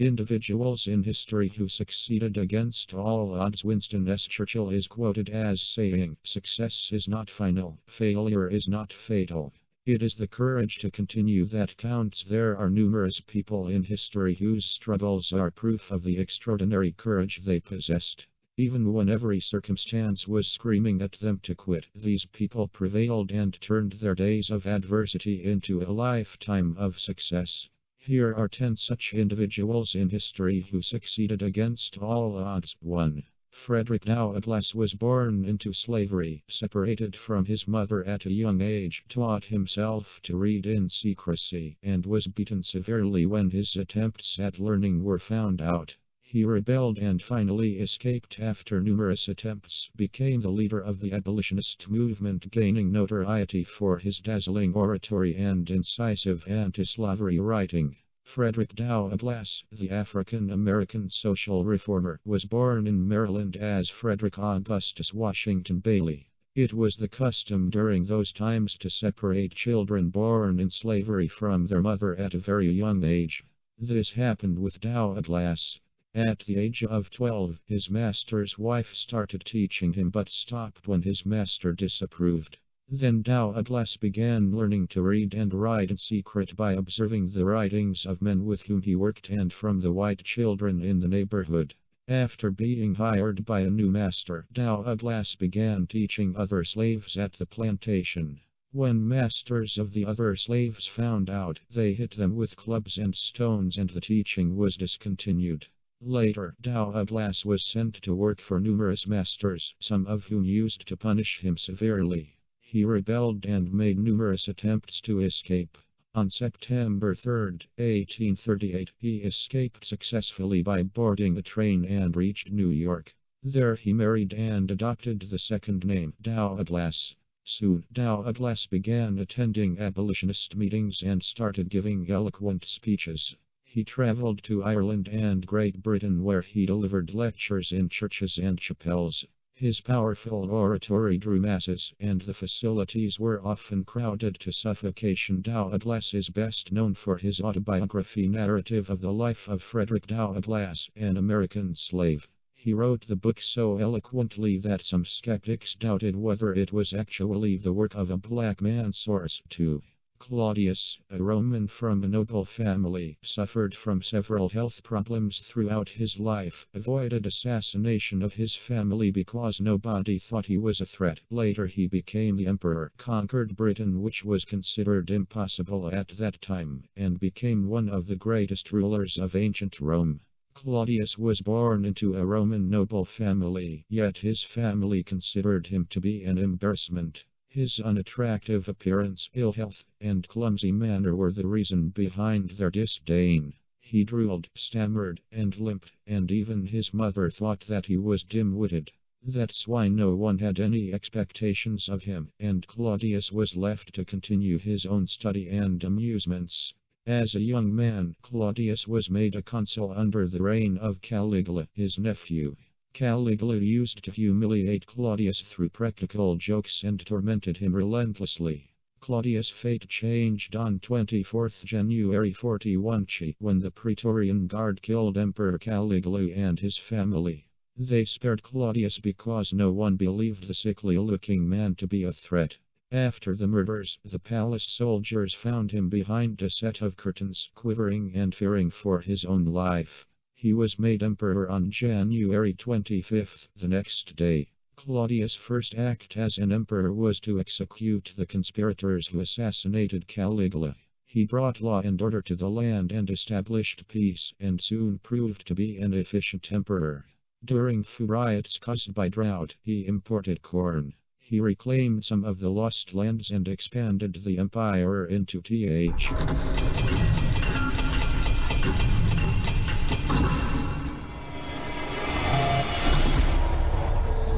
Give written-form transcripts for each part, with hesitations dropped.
Individuals in history who succeeded against all odds. Winston S. Churchill is quoted as saying, "Success is not final, failure is not fatal. It is the courage to continue that counts." There are numerous people in history whose struggles are proof of the extraordinary courage they possessed. Even when every circumstance was screaming at them to quit, these people prevailed and turned their days of adversity into a lifetime of success. Here are 10 such individuals in history who succeeded against all odds. 1. Frederick Douglass was born into slavery, separated from his mother at a young age, taught himself to read in secrecy, and was beaten severely when his attempts at learning were found out. He rebelled and finally escaped after numerous attempts, became the leader of the abolitionist movement, gaining notoriety for his dazzling oratory and incisive anti-slavery writing. Frederick Douglass, the African-American social reformer, was born in Maryland as Frederick Augustus Washington Bailey. It was the custom during those times to separate children born in slavery from their mother at a very young age. This happened with Douglass. At the age of 12, his master's wife started teaching him but stopped when his master disapproved. Then Douglass began learning to read and write in secret by observing the writings of men with whom he worked and from the white children in the neighborhood. After being hired by a new master, Douglass began teaching other slaves at the plantation. When masters of the other slaves found out, they hit them with clubs and stones and the teaching was discontinued. Later, Douglass was sent to work for numerous masters, some of whom used to punish him severely. He rebelled and made numerous attempts to escape. On September 3, 1838, he escaped successfully by boarding a train and reached New York. There he married and adopted the second name, Douglass. Soon, Douglass began attending abolitionist meetings and started giving eloquent speeches. He traveled to Ireland and Great Britain where he delivered lectures in churches and chapels. His powerful oratory drew masses, and the facilities were often crowded to suffocation. Douglass is best known for his autobiography narrative of the life of Frederick Douglass, an American slave. He wrote the book so eloquently that some skeptics doubted whether it was actually the work of a black man. Source 2. Claudius, a Roman from a noble family, suffered from several health problems throughout his life, avoided assassination of his family because nobody thought he was a threat. Later he became the emperor, conquered Britain, which was considered impossible at that time, and became one of the greatest rulers of ancient Rome. Claudius was born into a Roman noble family, yet his family considered him to be an embarrassment. His unattractive appearance, ill health, and clumsy manner were the reason behind their disdain. He drooled, stammered, and limped, and even his mother thought that he was dim-witted. That's why no one had any expectations of him, and Claudius was left to continue his own study and amusements. As a young man, Claudius was made a consul under the reign of Caligula, his nephew. Caligula used to humiliate Claudius through practical jokes and tormented him relentlessly. Claudius' fate changed on 24 January 41 when the Praetorian Guard killed Emperor Caligula and his family. They spared Claudius because no one believed the sickly-looking man to be a threat. After the murders, the palace soldiers found him behind a set of curtains, quivering and fearing for his own life. He was made emperor on January 25, the next day. Claudius' first act as an emperor was to execute the conspirators who assassinated Caligula. He brought law and order to the land and established peace, and soon proved to be an efficient emperor. During riots caused by drought, he imported corn. He reclaimed some of the lost lands and expanded the empire into th.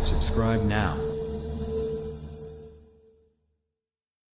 Subscribe now.